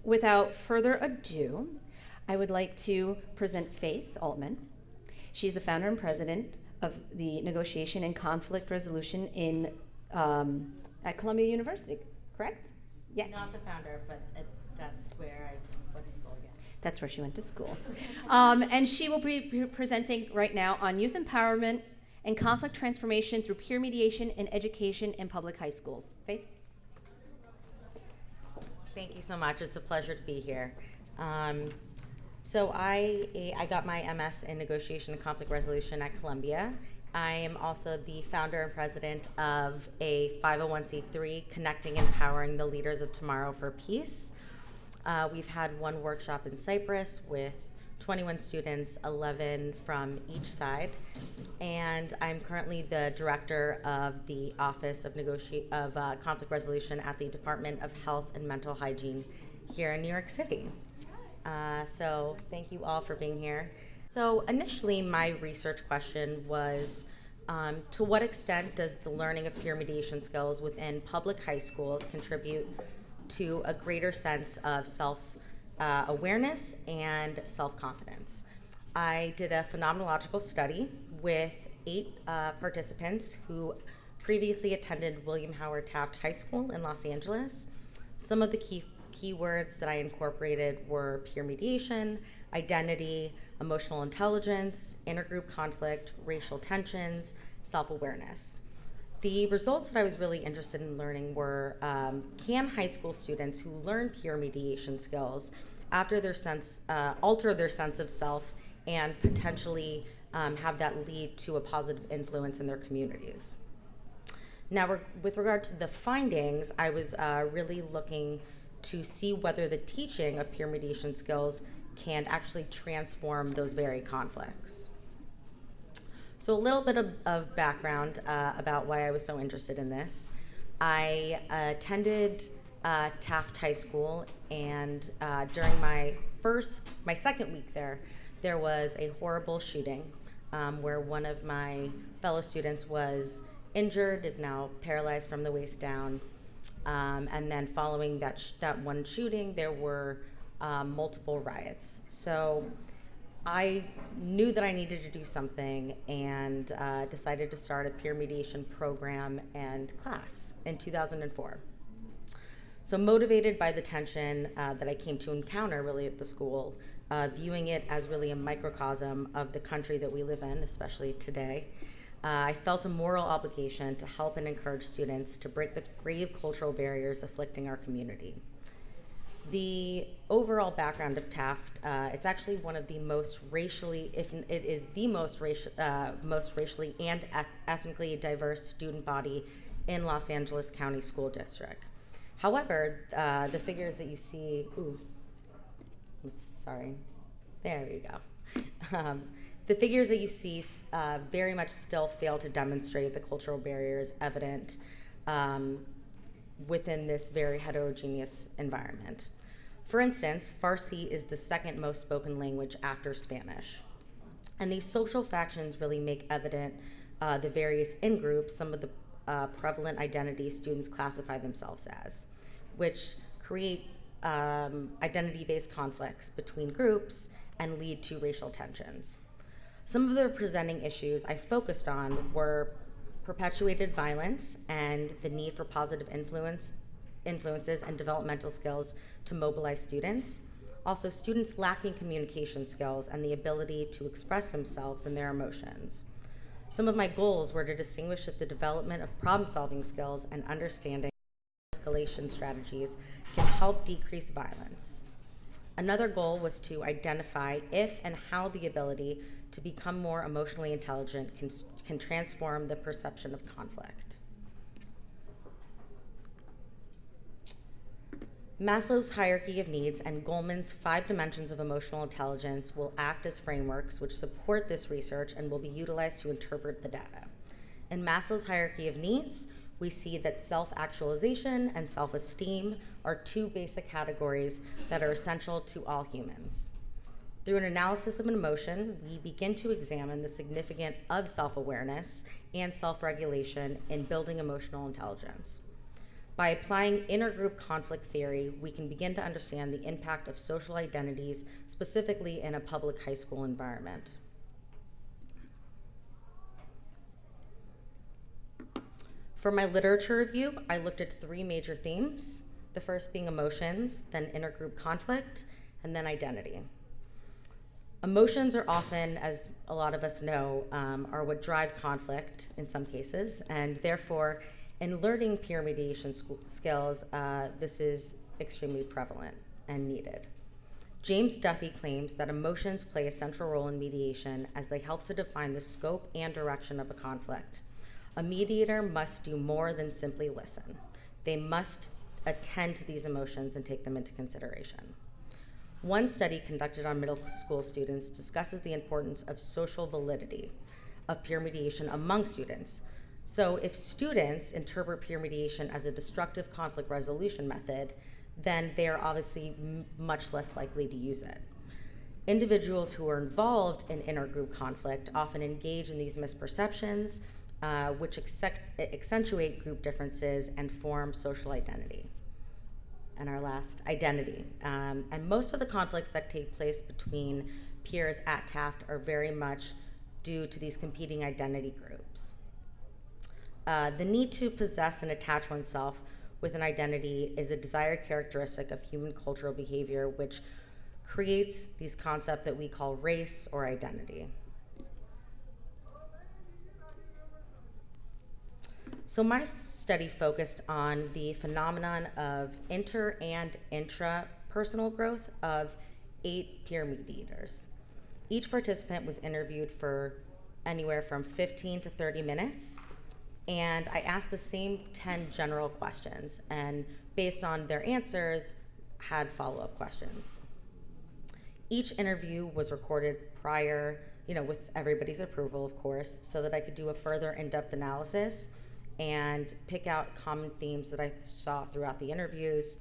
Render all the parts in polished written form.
Without further ado, I would like to present Faith Altman. She's the founder and president of the Negotiation and Conflict Resolution at Columbia University, correct? Yeah. Not the founder, but that's where I went to school, yeah. That's where she went to school. And she will be presenting right now on youth empowerment and conflict transformation through peer mediation in education in public high schools. Faith? Thank you so much. It's a pleasure to be here. So I got my MS in Negotiation and Conflict Resolution at Columbia. I am also the founder and president of a 501c3 Connecting and Empowering the Leaders of Tomorrow for Peace. We've had one workshop in Cyprus with 21 students, 11 from each side, and I'm currently the director of the Office of Conflict Resolution at the Department of Health and Mental Hygiene here in New York City. So thank you all for being here. So initially, my research question was, to what extent does the learning of peer mediation skills within public high schools contribute to a greater sense of self-awareness and self-confidence? I did a phenomenological study with 8 participants who previously attended William Howard Taft High School in Los Angeles. Some of the keywords that I incorporated were peer mediation, identity, emotional intelligence, intergroup conflict, racial tensions, self-awareness. The results that I was really interested in learning were, can high school students who learn peer mediation skills alter their sense of self and potentially have that lead to a positive influence in their communities? Now, with regard to the findings, I was really looking to see whether the teaching of peer mediation skills can actually transform those very conflicts. So a little bit of background about why I was so interested in this. I attended Taft High School, and during my second week there was a horrible shooting where one of my fellow students was injured, is now paralyzed from the waist down. And then following that one shooting, there were multiple riots. So I knew that I needed to do something and decided to start a peer mediation program and class in 2004. So motivated by the tension that I came to encounter really at the school, viewing it as really a microcosm of the country that we live in, especially today, I felt a moral obligation to help and encourage students to break the grave cultural barriers afflicting our community. The overall background of Taft, it's actually one of the most racially, if it is the most racially and ethnically diverse student body in Los Angeles County School District. However, the figures that you see, there we go. The figures that you see very much still fail to demonstrate the cultural barriers evident within this very heterogeneous environment. For instance, Farsi is the second most spoken language after Spanish. And these social factions really make evident the various in-groups, some of the prevalent identities students classify themselves as, which create identity-based conflicts between groups and lead to racial tensions. Some of the presenting issues I focused on were perpetuated violence and the need for positive influences and developmental skills to mobilize students. Also, students lacking communication skills and the ability to express themselves and their emotions. Some of my goals were to distinguish that the development of problem-solving skills and understanding escalation strategies can help decrease violence. Another goal was to identify if and how the ability to become more emotionally intelligent can transform the perception of conflict. Maslow's hierarchy of needs and Goleman's 5 dimensions of emotional intelligence will act as frameworks which support this research and will be utilized to interpret the data. In Maslow's hierarchy of needs, we see that self-actualization and self-esteem are 2 basic categories that are essential to all humans. Through an analysis of an emotion, we begin to examine the significance of self-awareness and self-regulation in building emotional intelligence. By applying intergroup conflict theory, we can begin to understand the impact of social identities, specifically in a public high school environment. For my literature review, I looked at 3 major themes, the first being emotions, then intergroup conflict, and then identity. Emotions are often, as a lot of us know, are what drive conflict in some cases, and therefore, in learning peer mediation skills, this is extremely prevalent and needed. James Duffy claims that emotions play a central role in mediation as they help to define the scope and direction of a conflict. A mediator must do more than simply listen. They must attend to these emotions and take them into consideration. One study conducted on middle school students discusses the importance of social validity of peer mediation among students. So if students interpret peer mediation as a destructive conflict resolution method, then they are obviously much less likely to use it. Individuals who are involved in intergroup conflict often engage in these misperceptions, which accentuate group differences and form social identity. And our last, identity. And most of the conflicts that take place between peers at Taft are very much due to these competing identity groups. The need to possess and attach oneself with an identity is a desired characteristic of human cultural behavior, which creates these concepts that we call race or identity. So my study focused on the phenomenon of inter- and intrapersonal growth of 8 peer mediators. Each participant was interviewed for anywhere from 15 to 30 minutes, and I asked the same 10 general questions, and based on their answers, had follow-up questions. Each interview was recorded prior, with everybody's approval, of course, so that I could do a further in-depth analysis and pick out common themes that I saw throughout the interviews.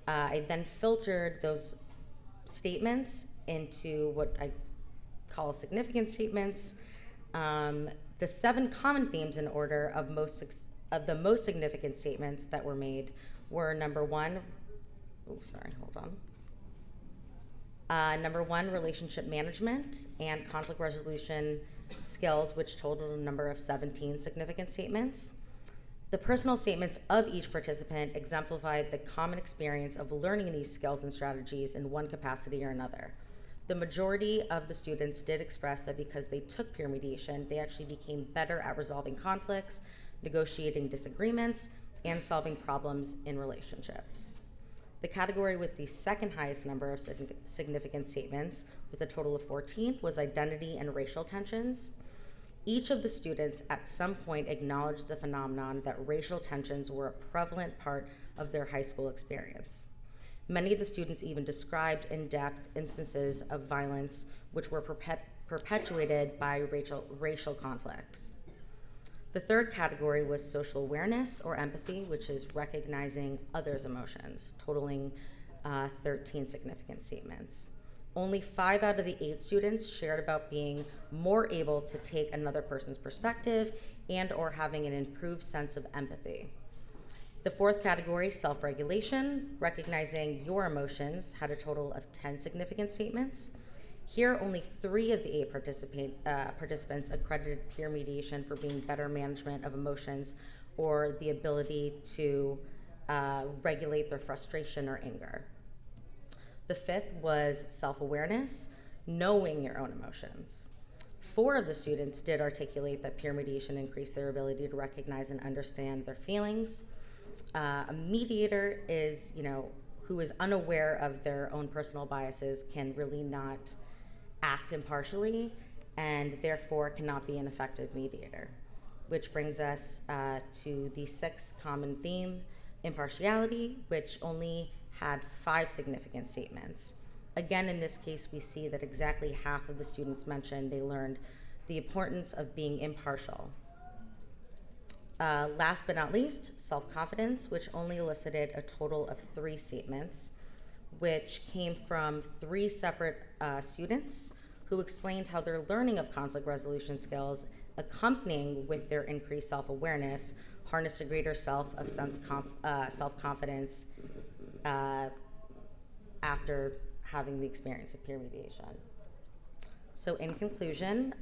I then filtered those statements into what I call significant statements. The 7 common themes in order of the most significant statements that were made were number 1, relationship management and conflict resolution skills, which totaled a number of 17 significant statements. The personal statements of each participant exemplified the common experience of learning these skills and strategies in one capacity or another. The majority of the students did express that because they took peer mediation, they actually became better at resolving conflicts, negotiating disagreements, and solving problems in relationships. The category with the second highest number of significant statements, with a total of 14, was identity and racial tensions. Each of the students at some point acknowledged the phenomenon that racial tensions were a prevalent part of their high school experience. Many of the students even described in-depth instances of violence which were perpetuated by racial conflicts. The third category was social awareness or empathy, which is recognizing others' emotions, totaling 13 significant statements. Only 5 out of the 8 students shared about being more able to take another person's perspective and or having an improved sense of empathy. The fourth category, self-regulation, recognizing your emotions, had a total of 10 significant statements. Here, only 3 of the 8 participants accredited peer mediation for being better management of emotions or the ability to regulate their frustration or anger. The fifth was self-awareness, knowing your own emotions. 4 of the students did articulate that peer mediation increased their ability to recognize and understand their feelings. A mediator is, who is unaware of their own personal biases can really not act impartially and therefore cannot be an effective mediator. Which brings us to the 6th common theme, impartiality, which only had 5 significant statements. Again, in this case, we see that exactly half of the students mentioned they learned the importance of being impartial. Last but not least, self-confidence, which only elicited a total of 3 statements, which came from 3 separate students who explained how their learning of conflict resolution skills, accompanying with their increased self-awareness, harness a greater self-confidence after having the experience of peer mediation. So in conclusion,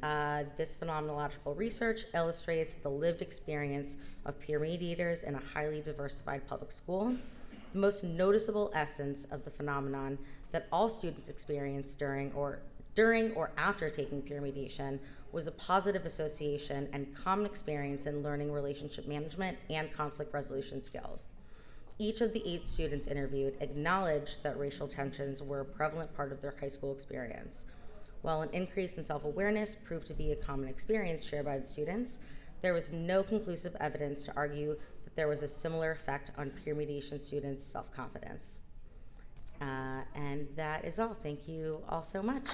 this phenomenological research illustrates the lived experience of peer mediators in a highly diversified public school. The most noticeable essence of the phenomenon that all students experience during or after taking peer mediation was a positive association and common experience in learning relationship management and conflict resolution skills. Each of the 8 students interviewed acknowledged that racial tensions were a prevalent part of their high school experience. While an increase in self-awareness proved to be a common experience shared by the students, there was no conclusive evidence to argue that there was a similar effect on peer mediation students' self-confidence. And that is all. Thank you all so much.